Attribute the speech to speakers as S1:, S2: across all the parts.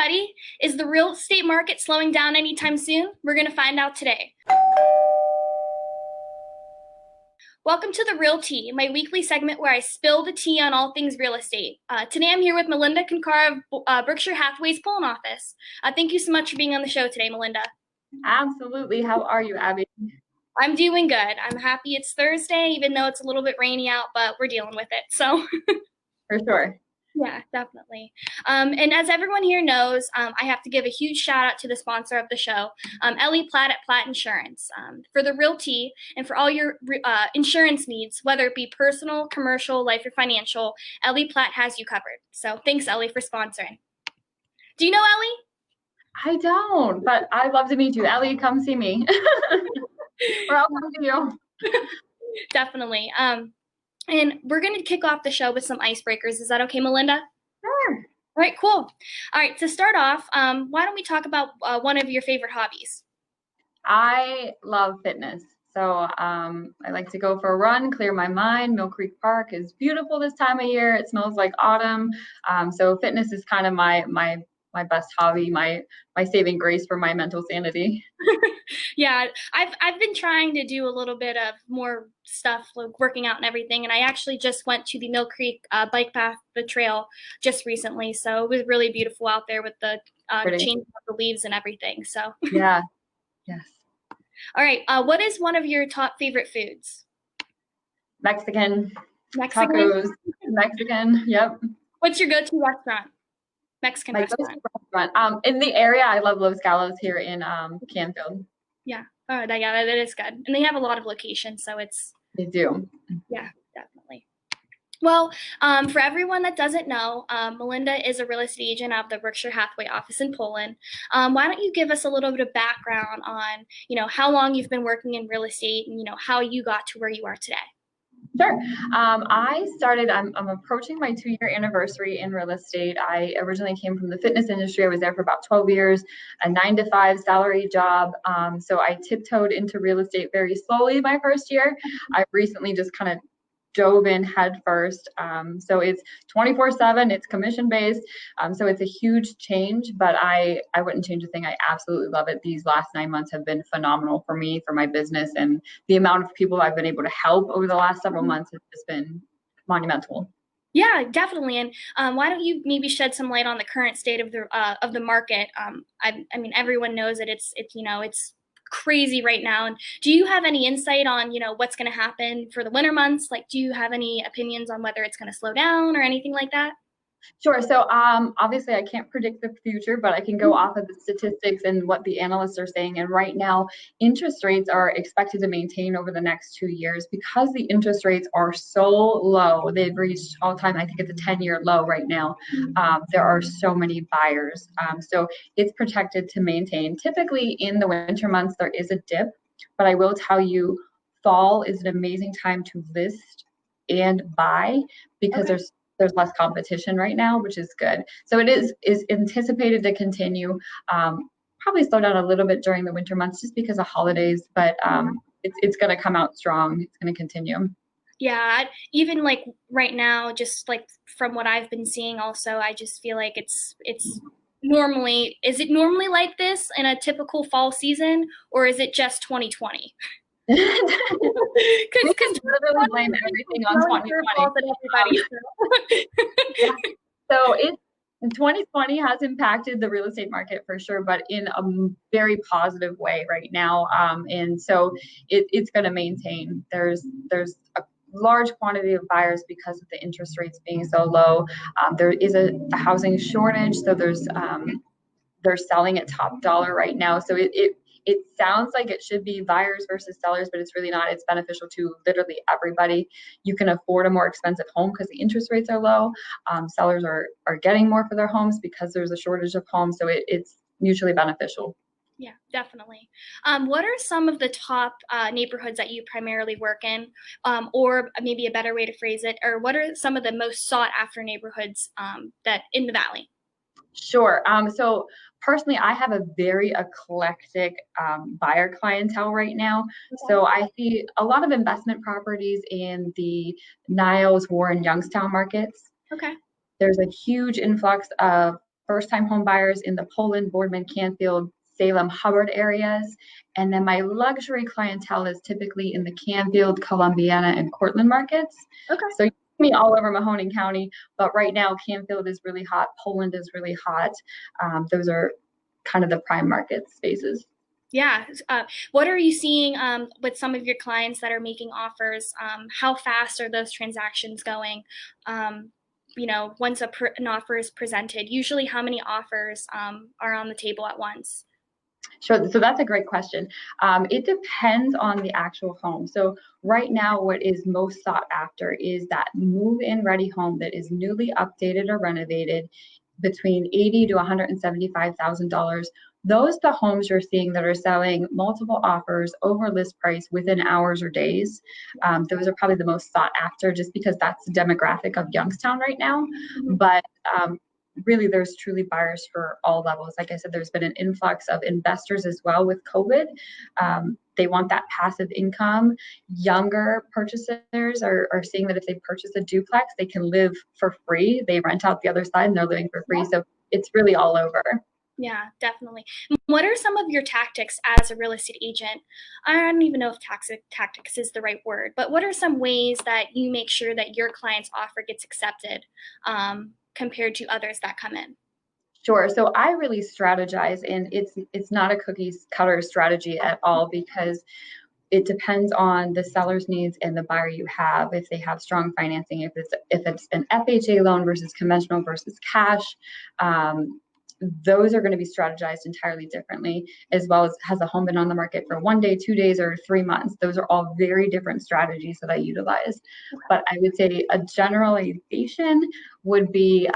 S1: everybody. Is the real estate market slowing down anytime soon? We're going to find out today. Welcome to The Real Tea, my weekly segment where I spill the tea on all things real estate. Today I'm here with Malinda Koncar of Berkshire Hathaway's Poland office. Thank you so much for being on the show today, Melinda.
S2: Absolutely. How are you, Abby?
S1: I'm doing good. I'm happy it's Thursday, even though it's a little bit rainy out, but we're dealing with it. So.
S2: For sure.
S1: Yeah, definitely. And as everyone here knows, I have to give a huge shout out to the sponsor of the show, Ellie Platt at Platt Insurance. For the real tea and for all your insurance needs, whether it be personal, commercial, life, or financial, Ellie Platt has you covered. So thanks, Ellie, for sponsoring. Do you know Ellie?
S2: I don't, but I'd love to meet you. Ellie, come see me. Or I'll come to you.
S1: Definitely. And we're going to kick off the show with some icebreakers. Is that okay, Melinda?
S2: Sure.
S1: All right, cool. All right, to start off, why don't we talk about one of your favorite hobbies?
S2: I love fitness. So I like to go for a run, clear my mind. Mill Creek Park is beautiful this time of year. It smells like autumn. So fitness is kind of my best hobby, my saving grace for my mental sanity.
S1: Yeah, I've been trying to do a little bit of more stuff like working out and everything, and I actually just went to the Mill Creek bike path, the trail, just recently. So it was really beautiful out there with the changing of the leaves and everything. So
S2: yeah, yes.
S1: All right, what is one of your top favorite foods?
S2: Mexican. Tacos. Mexican. Yep.
S1: What's your go-to restaurant? Mexican restaurant.
S2: In the area, I love Los Galos here in Canfield.
S1: Yeah. Oh, that is good. And they have a lot of locations, so it's.
S2: They do.
S1: Yeah, definitely. Well, for everyone that doesn't know, Melinda is a real estate agent of the Berkshire Hathaway office in Poland. Why don't you give us a little bit of background on, how long you've been working in real estate and, how you got to where you are today?
S2: Sure. I'm approaching my 2-year anniversary in real estate. I originally came from the fitness industry. I was there for about 12 years, a 9-to-5 salary job. So I tiptoed into real estate very slowly my first year. I recently just kind of dove in head first. So it's 24/7, it's commission based. So it's a huge change, but I wouldn't change a thing. I absolutely love it. These last 9 months have been phenomenal for me, for my business, and the amount of people I've been able to help over the last several months has just been monumental. Yeah,
S1: definitely. And why don't you maybe shed some light on the current state of the market? I mean, everyone knows that it's crazy right now. And do you have any insight on, what's going to happen for the winter months? Like, do you have any opinions on whether it's going to slow down or anything like that?
S2: Sure. So obviously I can't predict the future, but I can go off of the statistics and what the analysts are saying. And right now, interest rates are expected to maintain over the next 2 years because the interest rates are so low. They've reached all time, I think it's a 10-year low right now. There are so many buyers. So it's projected to maintain. Typically in the winter months, there is a dip, but I will tell you, fall is an amazing time to list and buy because there's less competition right now, which is good. So it is anticipated to continue, probably slow down a little bit during the winter months just because of holidays, but it's going to come out strong. It's going to continue.
S1: Yeah, even like right now, just like from what I've been seeing also, I just feel like it's normally, is it normally like this in a typical fall season, or is it just 2020?
S2: Because literally blame everything on 2020. So 2020 has impacted the real estate market for sure, but in a very positive way right now. And so it's going to maintain. There's a large quantity of buyers because of the interest rates being so low. There is a housing shortage, so they're selling at top dollar right now. So it sounds like it should be buyers versus sellers, but it's really not. It's beneficial to literally everybody. You can afford a more expensive home because the interest rates are low. Sellers are getting more for their homes because there's a shortage of homes. So it's mutually beneficial.
S1: Yeah, definitely. What are some of the top neighborhoods that you primarily work in, or maybe a better way to phrase it, or what are some of the most sought after neighborhoods that in the Valley?
S2: Sure. So personally, I have a very eclectic buyer clientele right now. Okay. So I see a lot of investment properties in the Niles, Warren, Youngstown markets.
S1: Okay.
S2: There's a huge influx of first-time home buyers in the Poland, Boardman, Canfield, Salem, Hubbard areas. And then my luxury clientele is typically in the Canfield, Columbiana, and Cortland markets.
S1: Okay.
S2: So you see me all over Mahoning County, but right now Canfield is really hot, Poland is really hot. Those are kind of the prime market spaces.
S1: Yeah. What are you seeing with some of your clients that are making offers? How fast are those transactions going? Once an offer is presented, usually how many offers are on the table at once?
S2: Sure. So that's a great question. It depends on the actual home. So right now, what is most sought after is that move-in ready home that is newly updated or renovated between $80,000 to $175,000. Those are the homes you're seeing that are selling multiple offers over list price within hours or days. Those are probably the most sought after just because that's the demographic of Youngstown right now. But really, there's truly buyers for all levels. Like I said, there's been an influx of investors as well with COVID. They want that passive income. Younger purchasers are seeing that if they purchase a duplex, they can live for free. They rent out the other side and they're living for free. So it's really all over.
S1: Yeah, definitely. What are some of your tactics as a real estate agent? I don't even know if tactics is the right word, but what are some ways that you make sure that your client's offer gets accepted compared to others that come in?
S2: Sure. So I really strategize, and it's not a cookie cutter strategy at all because it depends on the seller's needs and the buyer you have. If they have strong financing, if it's an FHA loan versus conventional versus cash, those are going to be strategized entirely differently, as well as has a home been on the market for 1 day, 2 days, or 3 months. Those are all very different strategies that I utilize. But I would say a generalization would be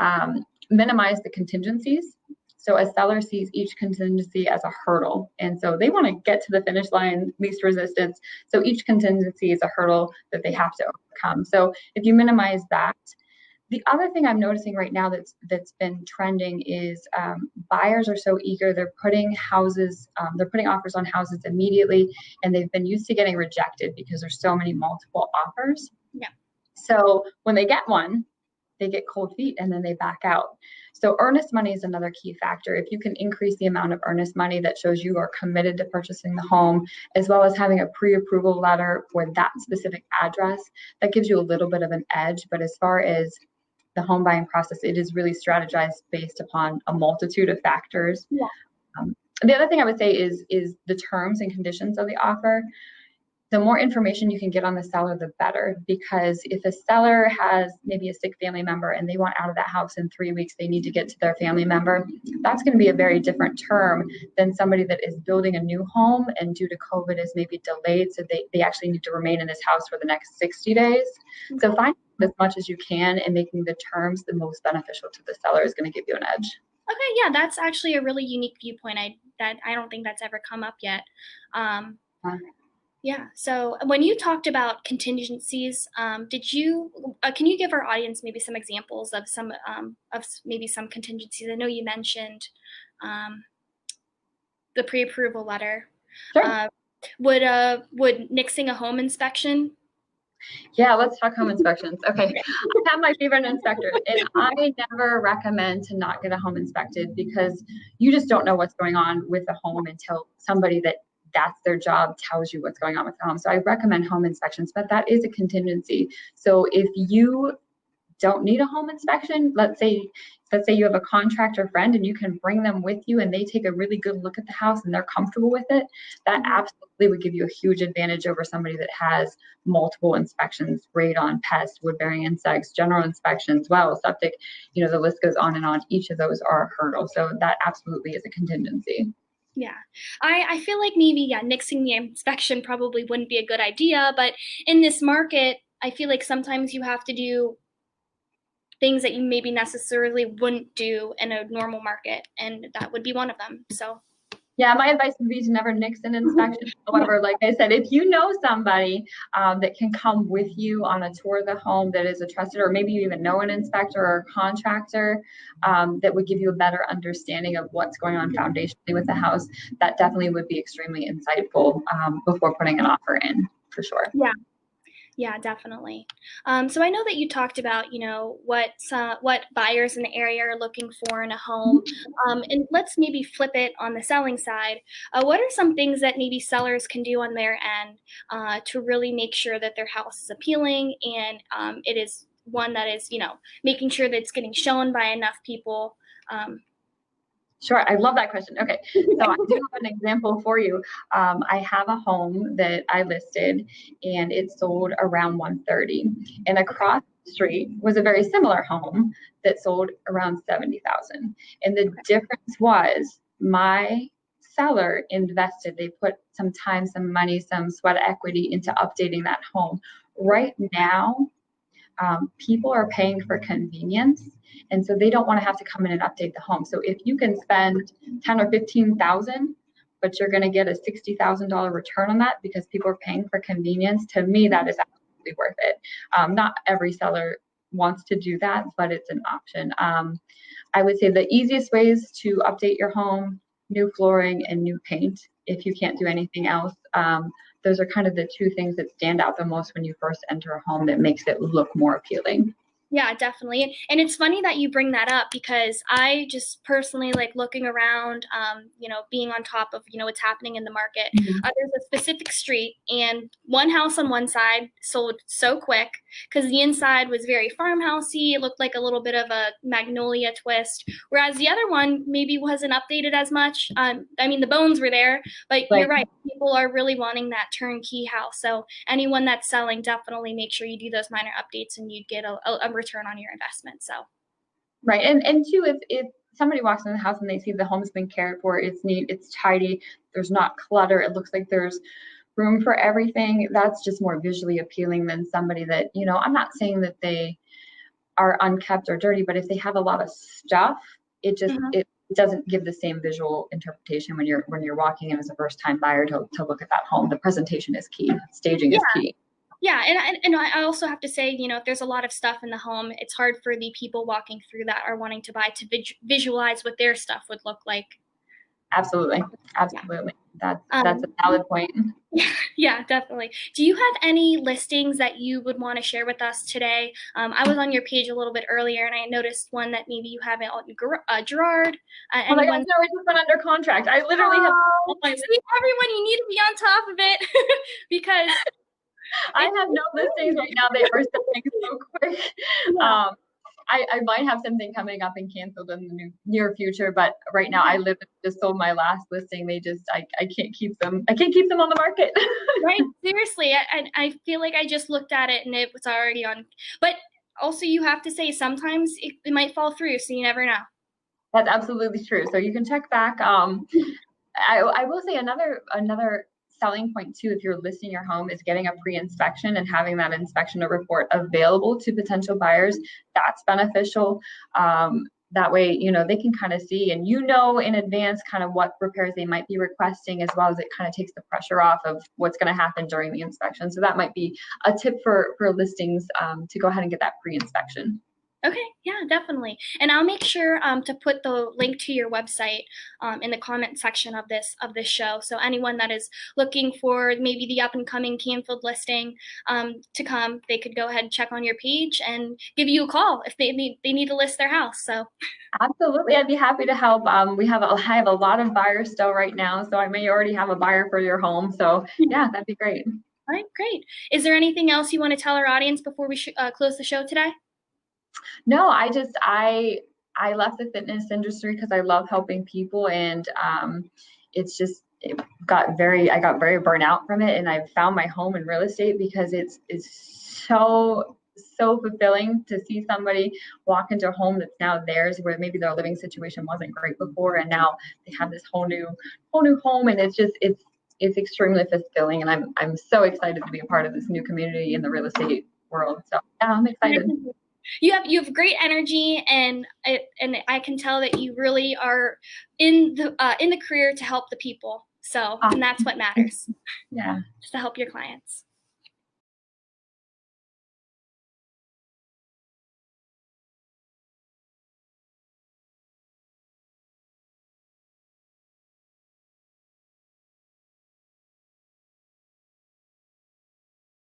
S2: minimize the contingencies. So a seller sees each contingency as a hurdle. And so they want to get to the finish line, least resistance. So each contingency is a hurdle that they have to overcome. So if you minimize that, the other thing I'm noticing right now that's been trending is buyers are so eager. They're putting offers on houses immediately, and they've been used to getting rejected because there's so many multiple offers.
S1: Yeah.
S2: So when they get one, they get cold feet and then they back out. So earnest money is another key factor. If you can increase the amount of earnest money that shows you are committed to purchasing the home, as well as having a pre-approval letter for that specific address, that gives you a little bit of an edge. But as far as the home buying process, it is really strategized based upon a multitude of factors.
S1: Yeah.
S2: The other thing I would say is the terms and conditions of the offer. The more information you can get on the seller, the better, because if a seller has maybe a sick family member and they want out of that house in 3 weeks, they need to get to their family member, that's going to be a very different term than somebody that is building a new home and due to COVID is maybe delayed, so they actually need to remain in this house for the next 60 days. So find as much as you can and making the terms the most beneficial to the seller is going to give you an edge.
S1: Okay, yeah, that's actually a really unique viewpoint. I don't think that's ever come up yet. Yeah. So when you talked about contingencies, can you give our audience maybe some examples of some contingencies? I know you mentioned the pre-approval letter.
S2: Sure.
S1: Would nixing a home inspection?
S2: Yeah, let's talk home inspections. Okay, I have my favorite inspector, and I never recommend to not get a home inspected because you just don't know what's going on with the home until somebody that's their job tells you what's going on with the home. So I recommend home inspections, but that is a contingency. So if you don't need a home inspection, let's say you have a contractor friend and you can bring them with you and they take a really good look at the house and they're comfortable with it, that absolutely would give you a huge advantage over somebody that has multiple inspections, radon, pest, wood-bearing insects, general inspections, well, septic, the list goes on and on. Each of those are a hurdle. So that absolutely is a contingency.
S1: Yeah, I feel like maybe, nixing the inspection probably wouldn't be a good idea, but in this market, I feel like sometimes you have to do things that you maybe necessarily wouldn't do in a normal market, and that would be one of them. So
S2: yeah, my advice would be to never nix an inspection. However, like I said, if you know somebody that can come with you on a tour of the home that is a trusted, or maybe you even know an inspector or a contractor that would give you a better understanding of what's going on foundationally with the house, that definitely would be extremely insightful before putting an offer in, for sure.
S1: Yeah. Yeah, definitely. So I know that you talked about, what buyers in the area are looking for in a home. And let's maybe flip it on the selling side. What are some things that maybe sellers can do on their end to really make sure that their house is appealing and it is one that is, making sure that it's getting shown by enough people? Um,
S2: Sure, I love that question. Okay, so I do have an example for you. I have a home that I listed, and it sold around 130. And across the street was a very similar home that sold around 70,000. And the difference was my seller invested. They put some time, some money, some sweat equity into updating that home. Right now, people are paying for convenience, and so they don't want to have to come in and update the home. So if you can spend 10 or 15,000, but you're going to get a $60,000 return on that because people are paying for convenience, to me that is absolutely worth it. Not every seller wants to do that, but it's an option. I would say the easiest ways to update your home: new flooring and new paint. If you can't do anything else, those are kind of the two things that stand out the most when you first enter a home that makes it look more appealing.
S1: Yeah, definitely. And it's funny that you bring that up because I just personally like looking around, being on top of, what's happening in the market.
S2: Mhm.
S1: There's a specific street and one house on one side sold so quick because the inside was very farmhousey. It looked like a little bit of a magnolia twist, whereas the other one maybe wasn't updated as much. I mean, the bones were there, but you're
S2: Like,
S1: right. People are really wanting that turnkey house. So anyone that's selling, definitely make sure you do those minor updates and you get a return on your investment. So
S2: right. And two, if somebody walks in the house and they see the home's been cared for, it's neat, it's tidy, there's not clutter, it looks like there's room for everything, that's just more visually appealing than somebody that, I'm not saying that they are unkept or dirty, but if they have a lot of stuff, it just
S1: mhm.
S2: it doesn't give the same visual interpretation when you're walking in as a first time buyer to look at that home. The presentation is key. Staging
S1: Yeah,
S2: is key.
S1: yeah, and I also have to say, if there's a lot of stuff in the home, it's hard for the people walking through that are wanting to buy to visualize what their stuff would look like.
S2: Absolutely.
S1: Yeah.
S2: Absolutely. That's a
S1: Um,
S2: valid point.
S1: yeah, definitely. Do you have any listings that you would want to share with us today? I was on your page a little bit earlier, and I noticed one that maybe you haven't. Gerard,
S2: Oh my gosh,
S1: anyone?
S2: no, it just went under contract. I literally have
S1: Oh, see, everyone, you need to be on top of it because
S2: I
S1: it's
S2: have no listings right now. They are selling so quick.
S1: yeah.
S2: Um, I might have something coming up and canceled in the near future, but right now I just sold my last listing. I can't keep them. I can't keep them on the market.
S1: Right, seriously, I feel like I just looked at it and it was already on. But also, you have to say sometimes it might fall through, so you never know.
S2: That's absolutely true. So you can check back. I will say another selling point too, if you're listing your home, is getting a pre-inspection and having that inspection report available to potential buyers. That's beneficial. That way, they can kind of see and in advance kind of what repairs they might be requesting, as well as it kind of takes the pressure off of what's going to happen during the inspection. So that might be a tip for listings, to go ahead and get that pre-inspection.
S1: Okay, yeah, definitely. And I'll make sure to put the link to your website in the comment section of this show. So anyone that is looking for maybe the up and coming Canfield listing to come, they could go ahead and check on your page and give you a call if they need to list their house. So
S2: Absolutely, I'd be happy to help. I have a lot of buyers still right now, so I may already have a buyer for your home. So yeah, that'd be great.
S1: all right, great. Is there anything else you want to tell our audience before we close the show today?
S2: No, I left the fitness industry because I love helping people, and it's just I got very burnt out from it, and I found my home in real estate because it's so fulfilling to see somebody walk into a home that's now theirs, where maybe their living situation wasn't great before, and now they have this whole new home, and it's extremely fulfilling, and I'm so excited to be a part of this new community in the real estate world. So yeah, I'm excited.
S1: You have great energy, and I can tell that you really are in the career to help the people. So, and that's what matters,
S2: Yeah.
S1: just to help your clients.